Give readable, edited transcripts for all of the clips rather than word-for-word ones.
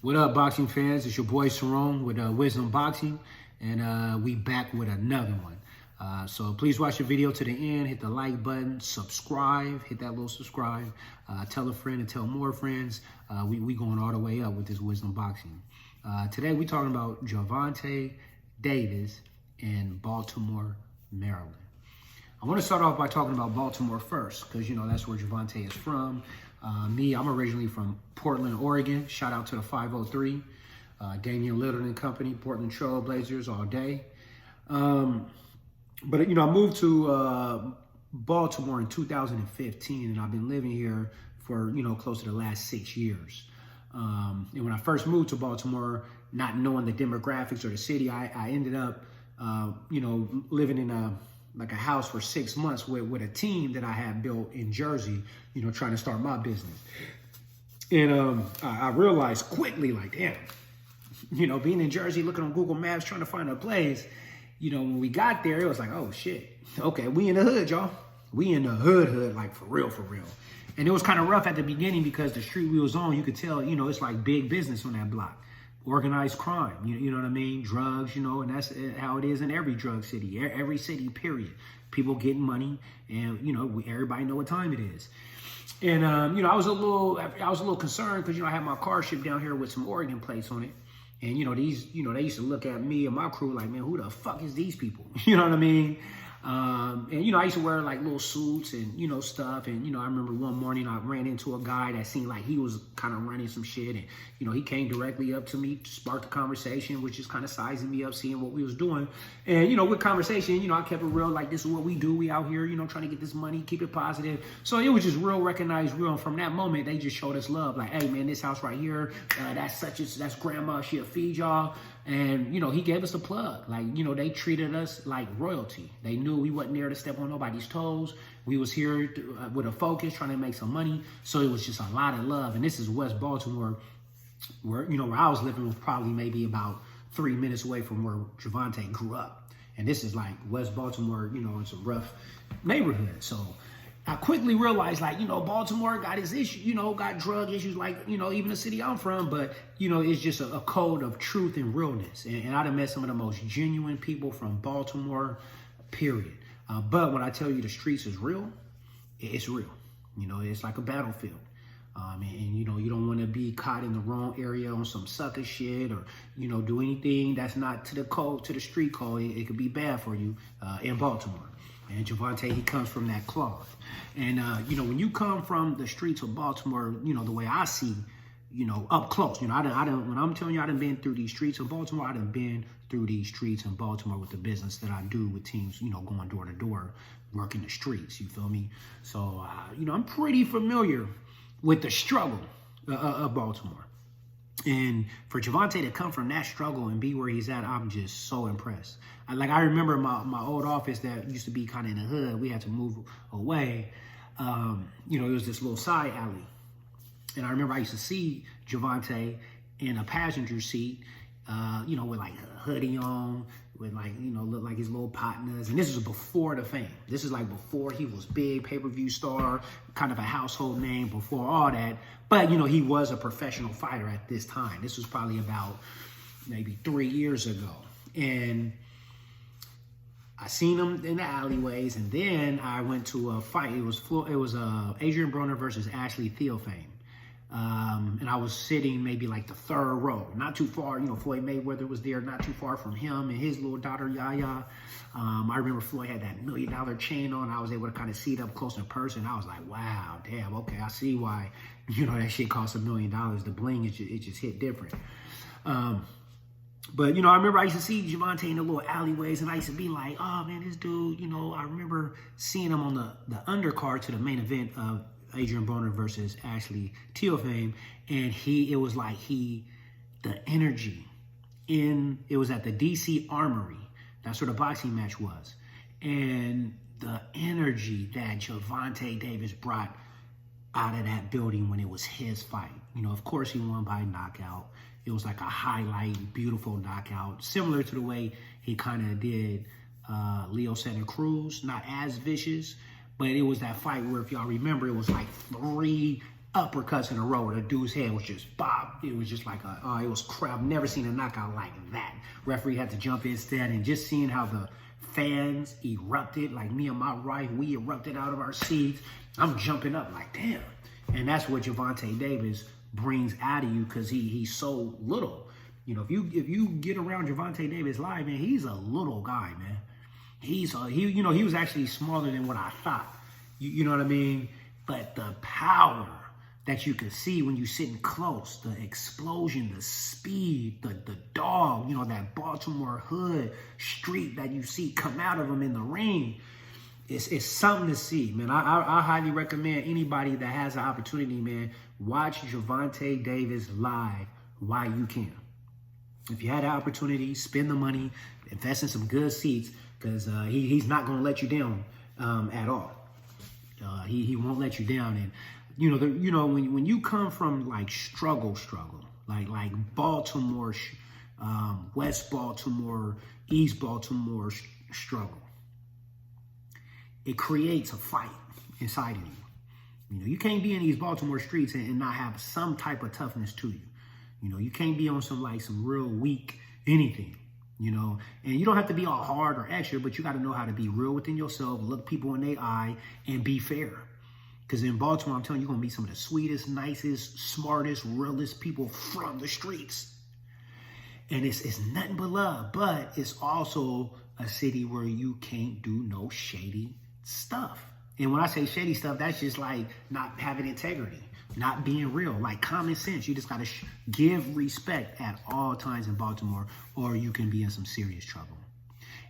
What up, boxing fans? It's your boy Cerrone with Wisdom Boxing, and we back with another one. So please watch the video to the end, hit the like button, subscribe, hit that little subscribe, tell a friend and tell more friends. We going all the way up with this Wisdom Boxing. Today we talking about Gervonte Davis in Baltimore, Maryland. I want to start off by talking about Baltimore first, because, you know, that's where Gervonte is from. I'm originally from Portland, Oregon. Shout out to the 503. Damian Lillard and company, Portland Trail Blazers all day. But, you know, I moved to Baltimore in 2015, and I've been living here for, you know, close to the last 6 years. And when I first moved to Baltimore, not knowing the demographics or the city, I ended up, you know, living in a house for 6 months with a team that I had built in Jersey, you know, trying to start my business. And I realized quickly, like, damn, you know, being in Jersey, looking on Google Maps, trying to find a place, you know, when we got there, it was like, oh shit, okay, we in the hood, y'all. We in the hood, like for real. And it was kind of rough at the beginning because the street we was on, you could tell, you know, it's like big business on that block. Organized crime, you know what I mean? Drugs, you know, and that's how it is in every drug city, every city, period. People getting money, and, you know, everybody know what time it is. And, you know, I was a little concerned because, you know, I had my car shipped down here with some Oregon plates on it. And, you know, they used to look at me and my crew like, man, who the fuck is these people? You know what I mean? And, you know, I used to wear like little suits and, you know, stuff. And, you know, I remember one morning I ran into a guy that seemed like he was kind of running some shit. And, you know, he came directly up to me, sparked a conversation, which is kind of sizing me up, seeing what we was doing. And, you know, with conversation, you know, I kept it real, like, this is what we do. We out here, you know, trying to get this money, keep it positive. So it was just real, recognized real. And from that moment, they just showed us love. Like, hey, man, this house right here, that's grandma. She'll feed y'all. And, you know, he gave us a plug. Like, you know, they treated us like royalty. They knew we wasn't there to step on nobody's toes. We was here with a focus, trying to make some money. So it was just a lot of love. And this is West Baltimore, where, you know, where I was living was probably maybe about 3 minutes away from where Gervonte grew up. And this is like West Baltimore, you know, it's a rough neighborhood. So I quickly realized, like, you know, Baltimore got its issue, you know, got drug issues, like, you know, even the city I'm from, but, you know, it's just a code of truth and realness. And I done met some of the most genuine people from Baltimore, period. But when I tell you the streets is real, it's real. You know, it's like a battlefield. And, you know, you don't want to be caught in the wrong area on some sucker shit or, you know, do anything that's not to the code, to the street code. It could be bad for you in Baltimore. And Gervonte, he comes from that cloth. And, you know, when you come from the streets of Baltimore, you know, the way I see, you know, up close, you know, when I'm telling you, I done been through these streets of Baltimore, I done been through these streets in Baltimore with the business that I do with teams, you know, going door to door, working the streets, you feel me? So, you know, I'm pretty familiar with the struggle of Baltimore. And for Gervonte to come from that struggle and be where he's at, I'm just so impressed. I remember my old office that used to be kind of in the hood. We had to move away. You know, it was this little side alley. And I remember I used to see Gervonte in a passenger seat, you know, with like a hoodie on, with like, you know, look like his little partners. And this was before the fame. This is like before he was big, pay-per-view star, kind of a household name before all that. But, you know, he was a professional fighter at this time. This was probably about maybe 3 years ago. And I seen him in the alleyways. And then I went to a fight. It was Adrian Broner versus Ashley Theophane. And I was sitting maybe like the third row, not too far. You know, Floyd Mayweather was there, not too far from him and his little daughter, Yaya. I remember Floyd had that $1 million chain on. I was able to kind of see it up close in person. I was like, wow, damn, okay, I see why, you know, that shit costs $1 million. The bling, it just hit different. But, you know, I remember I used to see Gervonte in the little alleyways, and I used to be like, oh, man, this dude, you know, I remember seeing him on the undercard to the main event of Adrian Broner versus Ashley Theophane, and it was like the energy it was at the DC Armory. That's where the boxing match was. And the energy that Gervonte Davis brought out of that building when it was his fight. You know, of course he won by knockout. It was like a highlight, beautiful knockout, similar to the way he kind of did Leo Santa Cruz, not as vicious. But it was that fight where, if y'all remember, it was like 3 uppercuts in a row. The dude's head was just bop, it was just like it was crap. I've never seen a knockout like that. Referee had to jump instead, and just seeing how the fans erupted, like me and my wife, we erupted out of our seats. I'm jumping up like, damn. And that's what Gervonte Davis brings out of you, because he's so little. You know, if you get around Gervonte Davis live, man, he's a little guy, man. He was actually smaller than what I thought. You know what I mean? But the power that you can see when you're sitting close, the explosion, the speed, the dog, you know, that Baltimore hood street that you see come out of him in the ring, it's something to see, man. I highly recommend anybody that has an opportunity, man, watch Gervonte Davis live while you can. If you had the opportunity, spend the money, invest in some good seats, because he's not going to let you down at all. He won't let you down. And when you come from like struggle, like Baltimore, West Baltimore, East Baltimore struggle, it creates a fight inside of you. You know, you can't be in these Baltimore streets and not have some type of toughness to you. You know, you can't be on some real weak anything, you know, and you don't have to be all hard or extra, but you got to know how to be real within yourself, look people in their eye, and be fair. Because in Baltimore, I'm telling you, you're going to be some of the sweetest, nicest, smartest, realest people from the streets. And it's nothing but love, but it's also a city where you can't do no shady stuff. And when I say shady stuff, that's just like not having integrity, not being real, like common sense. You just got to give respect at all times in Baltimore, or you can be in some serious trouble.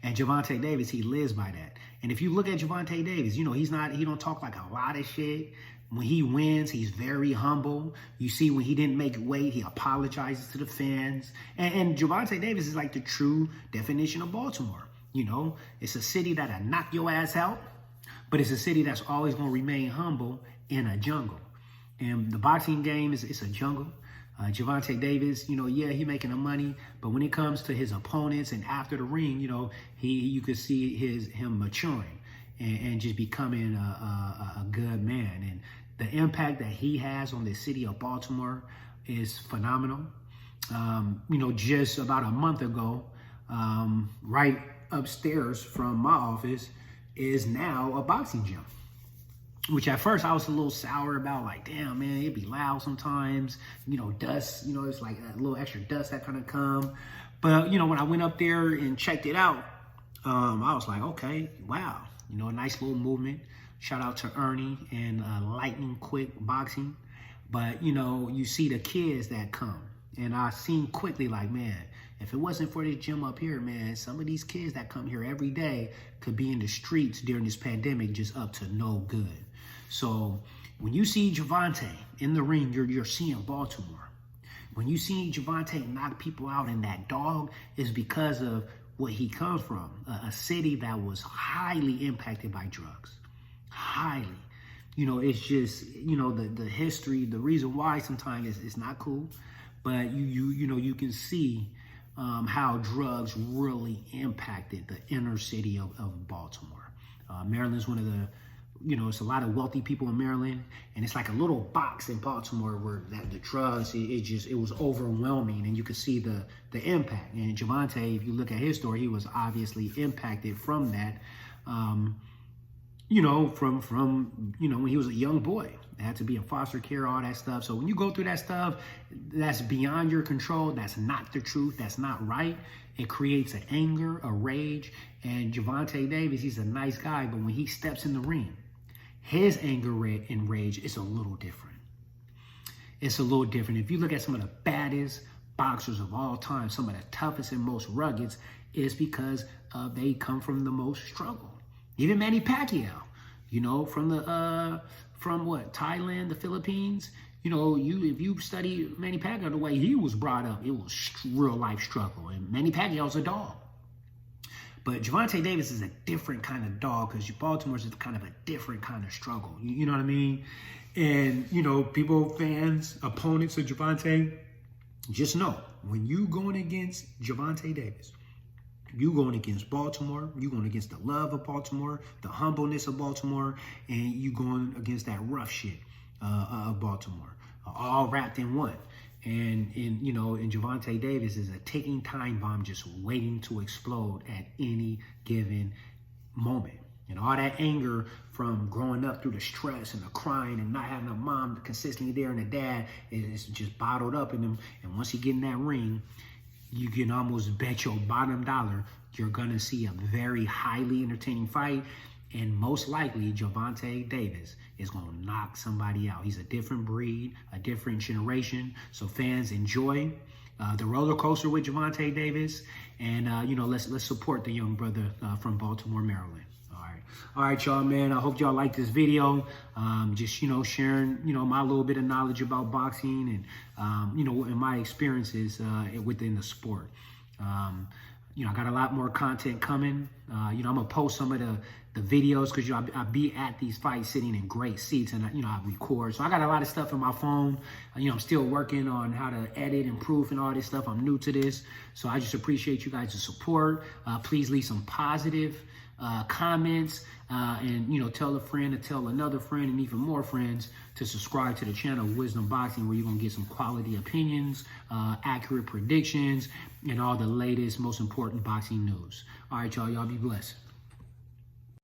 And Gervonte Davis, he lives by that. And if you look at Gervonte Davis, you know, he don't talk like a lot of shit. When he wins, he's very humble. You see, when he didn't make weight, he apologizes to the fans. And Gervonte Davis is like the true definition of Baltimore. You know, it's a city that'll knock your ass out, but it's a city that's always going to remain humble in a jungle. And the boxing game it's a jungle. Gervonte Davis, you know, yeah, he making the money, but when it comes to his opponents and after the ring, you know, you could see him maturing and just becoming a good man. And the impact that he has on the city of Baltimore is phenomenal. You know, just about a month ago, right upstairs from my office is now a boxing gym. Which at first I was a little sour about, like, damn, man, it'd be loud sometimes, you know, dust, you know, it's like a little extra dust that kind of come. But, you know, when I went up there and checked it out, I was like, okay, wow, you know, a nice little movement. Shout out to Ernie and Lightning Quick Boxing. But, you know, you see the kids that come, and I seen quickly, like, man, if it wasn't for this gym up here, man, some of these kids that come here every day could be in the streets during this pandemic just up to no good. So when you see Gervonte in the ring, you're seeing Baltimore. When you see Gervonte knock people out in that dog, is because of what he comes from, a city that was highly impacted by drugs. Highly. You know, it's just, you know, the history, the reason why sometimes it's not cool, but you know, you can see how drugs really impacted the inner city of Baltimore. Maryland's one of the, you know, it's a lot of wealthy people in Maryland, and it's like a little box in Baltimore where the drugs, it was overwhelming, and you could see the impact. And Gervonte, if you look at his story, he was obviously impacted from that, you know, from you know, when he was a young boy. It had to be in foster care, all that stuff. So when you go through that stuff, that's beyond your control. That's not the truth. That's not right. It creates an anger, a rage. And Gervonte Davis, he's a nice guy, but when he steps in the ring, his anger and rage is a little different. It's a little different. If you look at some of the baddest boxers of all time, some of the toughest and most rugged, it's because they come from the most struggle. Even Manny Pacquiao, you know, from what, Thailand, the Philippines, you know, if you study Manny Pacquiao the way he was brought up, it was real life struggle. And Manny Pacquiao's a dog. But Gervonte Davis is a different kind of dog, because Baltimore's is kind of a different kind of struggle. You know what I mean? And, you know, people, fans, opponents of Gervonte, just know, when you going against Gervonte Davis, you going against Baltimore, you going against the love of Baltimore, the humbleness of Baltimore, and you going against that rough shit of Baltimore, all wrapped in one. And Gervonte Davis is a ticking time bomb just waiting to explode at any given moment. And all that anger from growing up through the stress and the crying and not having a mom consistently there and a dad is just bottled up in him. And once he get in that ring, you can almost bet your bottom dollar you're going to see a very highly entertaining fight. And most likely, Gervonte Davis is going to knock somebody out. He's a different breed, a different generation. So fans, enjoy the roller coaster with Gervonte Davis. And, let's support the young brother from Baltimore, Maryland. All right, y'all, man. I hope y'all like this video. Just, sharing, my little bit of knowledge about boxing and, and my experiences within the sport. I got a lot more content coming. I'm going to post some of the videos because, I be at these fights sitting in great seats and, I record. So I got a lot of stuff in my phone. I'm still working on how to edit and proof and all this stuff. I'm new to this. So I just appreciate you guys' support. Please leave some positive comments and, tell a friend to tell another friend and even more friends to subscribe to the channel Wisdom Boxing, where you're going to get some quality opinions, accurate predictions, and all the latest, most important boxing news. All right, y'all be blessed.